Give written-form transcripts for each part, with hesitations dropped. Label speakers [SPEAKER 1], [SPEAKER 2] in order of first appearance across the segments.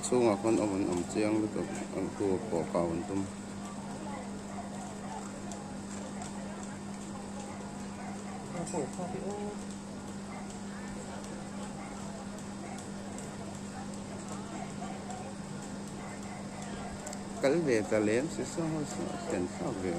[SPEAKER 1] chung à con ông chiang lúc ông cô bỏ cầu tum cái về ta lên sẽ sao tiền sao về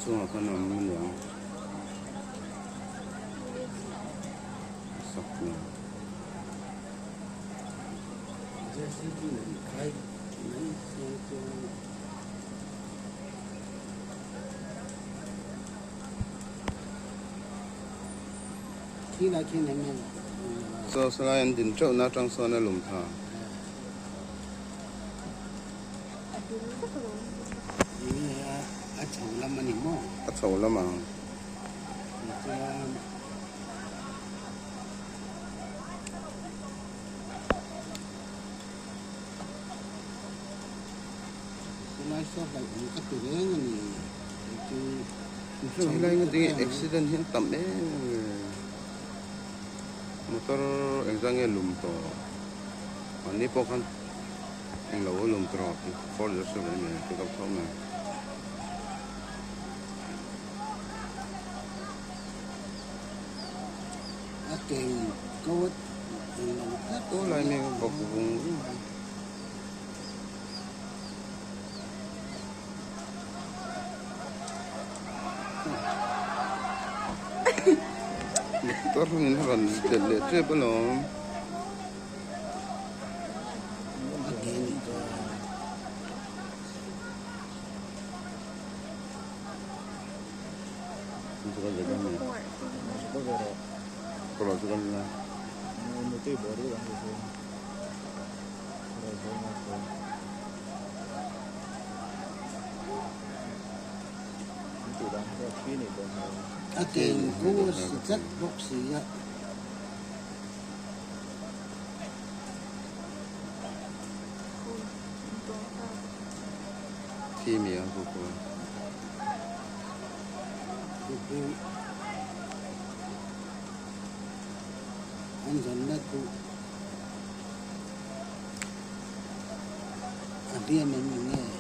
[SPEAKER 1] chung à con ông mình nhang sọc nhang
[SPEAKER 2] khi là khi này mình
[SPEAKER 1] so sala anh din trâu na trăng so na lùm thà
[SPEAKER 2] ở chồng làm mình mò
[SPEAKER 1] cắt sầu lắm mà
[SPEAKER 2] nói số là cũng các từ đấy này
[SPEAKER 1] so lại cái gì accident hiện tầm ấy motor exang cái lùm to anh đi po kan anh lâu lùm to thì for the show này cái tập thông này
[SPEAKER 2] ở kèm có
[SPEAKER 1] có lại mình có vùng motor ini kan dele belum suka jaga nih kalau suka nih
[SPEAKER 3] itu baru kan itu itu dah sini dah
[SPEAKER 2] ở kèm có rất bốc xì á
[SPEAKER 1] 팀이야 그거
[SPEAKER 2] anh dẫn đất cụ ở kia mình nghe